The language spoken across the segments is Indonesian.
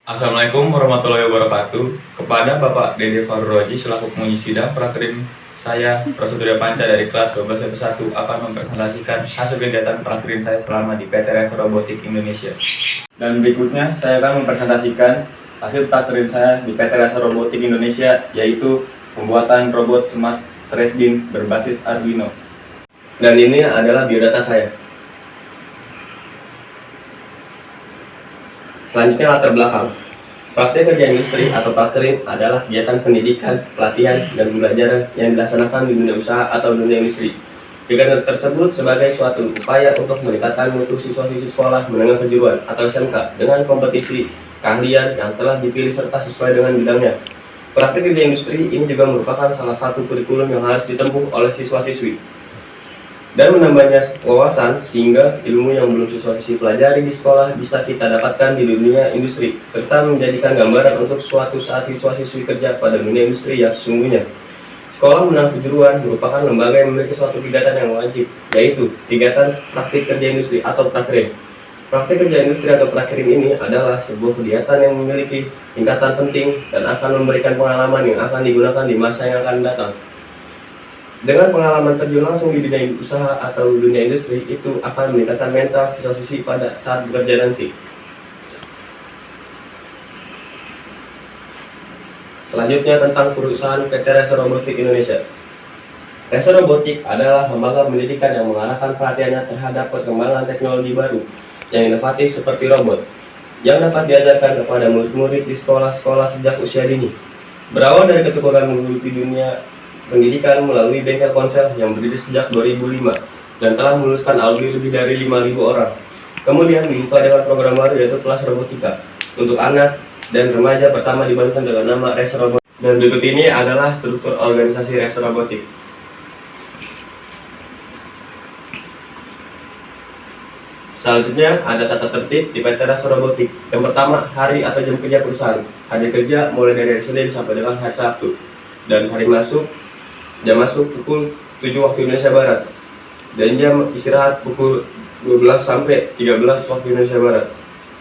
Assalamualaikum warahmatullahi wabarakatuh. Kepada Bapak Dede Farroji selaku penguji sidang, prakerin saya Prasetyo Panca dari kelas 12 1 akan mempresentasikan hasil kegiatan prakerin saya selama di PT Resa Robotik Indonesia. Dan berikutnya saya akan mempresentasikan hasil prakerin saya di PT Resa Robotik Indonesia, yaitu pembuatan robot smart trash bin berbasis Arduino. Dan ini adalah biodata saya. Selanjutnya latar belakang. Praktek kerja industri atau prakerin adalah kegiatan pendidikan, pelatihan, dan pembelajaran yang dilaksanakan di dunia usaha atau dunia industri. Kegiatan tersebut sebagai suatu upaya untuk meningkatkan mutu siswa-siswi sekolah menengah kejuruan atau SMK dengan kompetisi keahlian yang telah dipilih serta sesuai dengan bidangnya. Praktek kerja industri ini juga merupakan salah satu kurikulum yang harus ditempuh oleh siswa-siswi dan menambahnya wawasan sehingga ilmu yang belum siswa-siswi pelajari di sekolah bisa kita dapatkan di dunia industri, serta menjadikan gambaran untuk suatu saat siswa-siswi kerja pada dunia industri yang sesungguhnya. Sekolah menengah kejuruan merupakan lembaga yang memiliki suatu kegiatan yang wajib, yaitu kegiatan praktik kerja industri atau prakerin. Praktik kerja industri atau prakerin ini adalah sebuah kegiatan yang memiliki tingkatan penting dan akan memberikan pengalaman yang akan digunakan di masa yang akan datang. Dengan pengalaman terjun langsung di dunia usaha atau dunia industri, itu akan meningkatkan mental siswa-siswi pada saat bekerja nanti. Selanjutnya tentang perusahaan PT Resa Robotik Indonesia. Resa Robotik adalah lembaga pendidikan yang mengarahkan perhatiannya terhadap perkembangan teknologi baru yang inovatif seperti robot, yang dapat diajarkan kepada murid-murid di sekolah-sekolah sejak usia dini. Berawal dari ketekunan menggeluti dunia pendidikan melalui bengkel ponsel yang berdiri sejak 2005 dan telah meluluskan alumni lebih dari 5.000 orang. Kemudian dibuka dengan program baru yaitu kelas robotika untuk anak dan remaja pertama di Banten dengan nama Resa Robotik. Dan berikut ini adalah struktur organisasi Resa Robotik. Selanjutnya ada tata tertib di PT Resa Robotik. Yang pertama, hari atau jam kerja perusahaan. Hari kerja mulai dari hari Senin sampai dengan hari Sabtu. Dan jam masuk pukul 7 waktu Indonesia Barat. Dan jam istirahat pukul 12 sampai 13 waktu Indonesia Barat.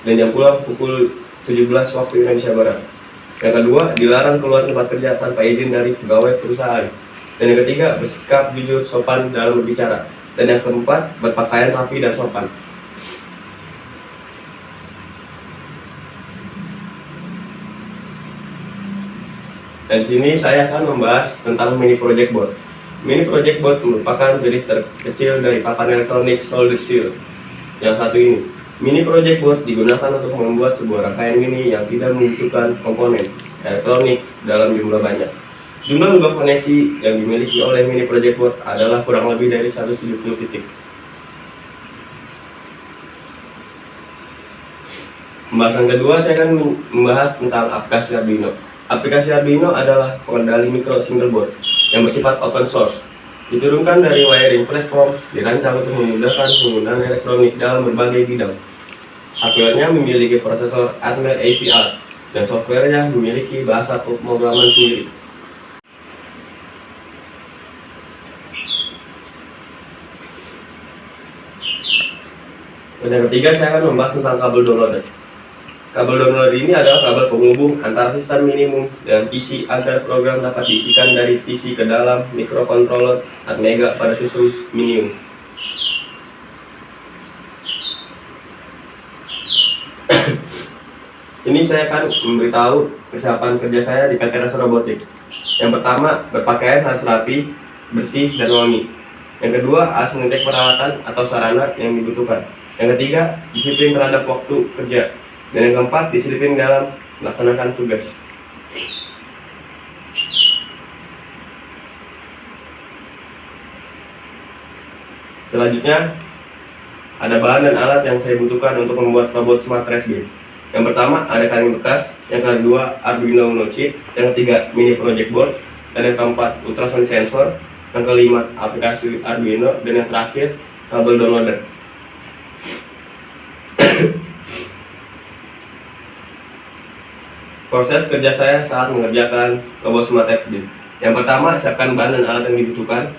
Dan jam pulang pukul 17 waktu Indonesia Barat. Yang kedua, dilarang keluar tempat kerja tanpa izin dari pegawai perusahaan. Dan yang ketiga, bersikap jujur, sopan dalam berbicara. Dan yang keempat, berpakaian rapi dan sopan. Dan di sini saya akan membahas tentang mini project board. Mini project board merupakan jenis terkecil dari papan elektronik solder shield. Yang satu ini, mini project board digunakan untuk membuat sebuah rangkaian mini yang tidak membutuhkan komponen elektronik dalam jumlah banyak. Jumlah lubang koneksi yang dimiliki oleh mini project board adalah kurang lebih dari 170 titik. Pembahasan kedua, saya akan membahas tentang aplikasi Arduino. Aplikasi Arduino adalah pengendali mikro single board yang bersifat open source. Diturunkan dari wiring platform, dirancang untuk memudahkan penggunaan elektronik dalam berbagai bidang. Hardware-nya memiliki prosesor Atmel AVR dan software-nya memiliki bahasa pemrograman sendiri. Dan yang ketiga, saya akan membahas tentang kabel downloader. Kabel downloader ini adalah kabel penghubung antara sistem minimum dan PC agar program dapat diisikan dari PC ke dalam microcontroller Atmega pada sistem minimum. Ini saya akan memberitahu kesiapan kerja saya di PT Resa Robotik. Yang pertama, berpakaian harus rapi, bersih, dan wangi. Yang kedua, harus mengecek peralatan atau sarana yang dibutuhkan. Yang ketiga, disiplin terhadap waktu kerja. Dan yang keempat, disiplin dalam melaksanakan tugas. Selanjutnya, ada bahan dan alat yang saya butuhkan untuk membuat robot smart trash bin. Yang pertama, ada kain bekas. Yang kedua, Arduino Uno chip. Yang ketiga, mini project board. Dan yang keempat, ultrasonic sensor. Yang kelima, aplikasi Arduino. Dan yang terakhir, kabel downloader. Proses kerja saya saat mengerjakan robot smart trash bin. Yang pertama, siapkan bahan dan alat yang dibutuhkan.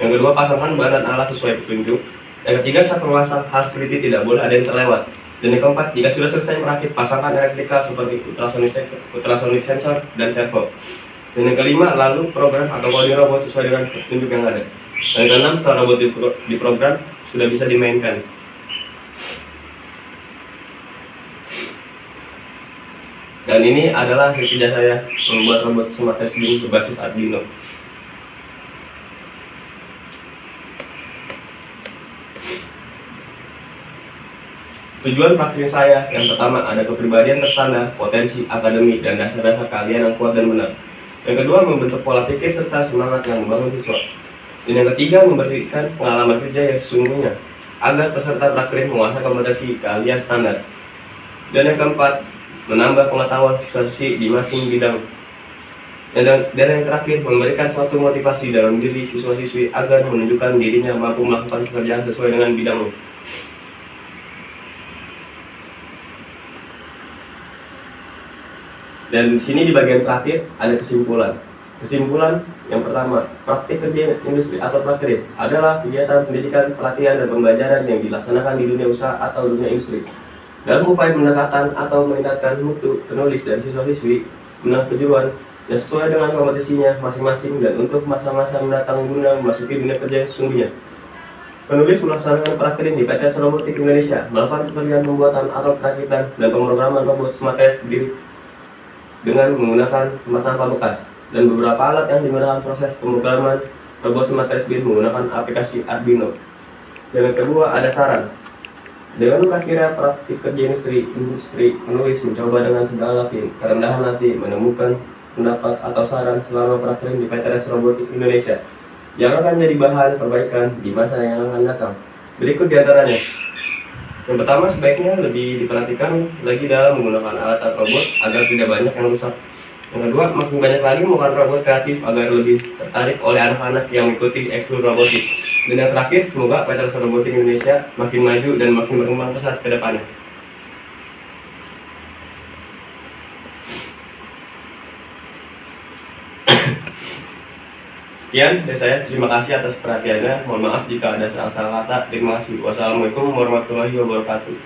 Yang kedua, pasangkan bahan dan alat sesuai petunjuk. Yang ketiga, saat memasang harus teliti, tidak boleh ada yang terlewat. Dan yang keempat, jika sudah selesai merakit, pasangkan elektrikal seperti ultrasonic sensor dan servo. Dan yang kelima, lalu program atau coding robot sesuai dengan petunjuk yang ada. Dan yang keenam, setelah robot diprogram, sudah bisa dimainkan. Dan ini adalah hasil kerja saya membuat robot smart test bin berbasis Arduino. Tujuan praktik saya yang pertama, ada kepribadian terstandar, potensi, akademik, dan dasar-dasar keahlian yang kuat dan benar. Yang kedua, membentuk pola pikir serta semangat yang membangun siswa. Dan yang ketiga, memberikan pengalaman kerja yang sesungguhnya agar peserta praktik menguasai kompetensi keahlian standar. Dan yang keempat, menambah pengetahuan siswa-siswi di masing bidang. Dan yang terakhir, memberikan suatu motivasi dalam diri siswa-siswi agar menunjukkan dirinya mampu melakukan pekerjaan sesuai dengan bidangnya. Dan di sini di bagian terakhir ada kesimpulan. Kesimpulan yang pertama, praktik kerja industri atau prakerja adalah kegiatan pendidikan, pelatihan, dan pembelajaran yang dilaksanakan di dunia usaha atau dunia industri dalam upaya pendekatan atau meningkatkan mutu penulis dan siswa-siswi menang kejuruan yang sesuai dengan kompetisinya masing-masing dan untuk masa-masa mendatang guna memasuki dunia kerja yang sesungguhnya. Penulis melaksanakan prakerja di PT Robotik Indonesia melakukan pekerjaan pembuatan atau perakitan dan pemrograman robot smart test dengan menggunakan tempat sampah bekas dan beberapa alat yang digunakan proses pemrograman robot smart test bin menggunakan aplikasi Arduino. Dan yang kedua, ada saran. Dengan prakira praktik kerja industri, penulis mencoba dengan segala kerendahan hati menemukan pendapat atau saran selama praktik di PT Robotik Indonesia yang akan jadi bahan perbaikan di masa yang akan datang. Berikut diantaranya. Yang pertama, sebaiknya lebih diperhatikan lagi dalam menggunakan alat robot agar tidak banyak yang rusak. Yang kedua, makin banyak lagi menggunakan robot kreatif agar lebih tertarik oleh anak-anak yang mengikuti ekskul robotik. Dan yang terakhir, semoga PT Robotik Indonesia makin maju dan makin berkembang pesat ke depannya. Sekian dari saya, terima kasih atas perhatiannya. Mohon maaf jika ada salah-salah kata. Terima kasih. Wassalamualaikum warahmatullahi wabarakatuh.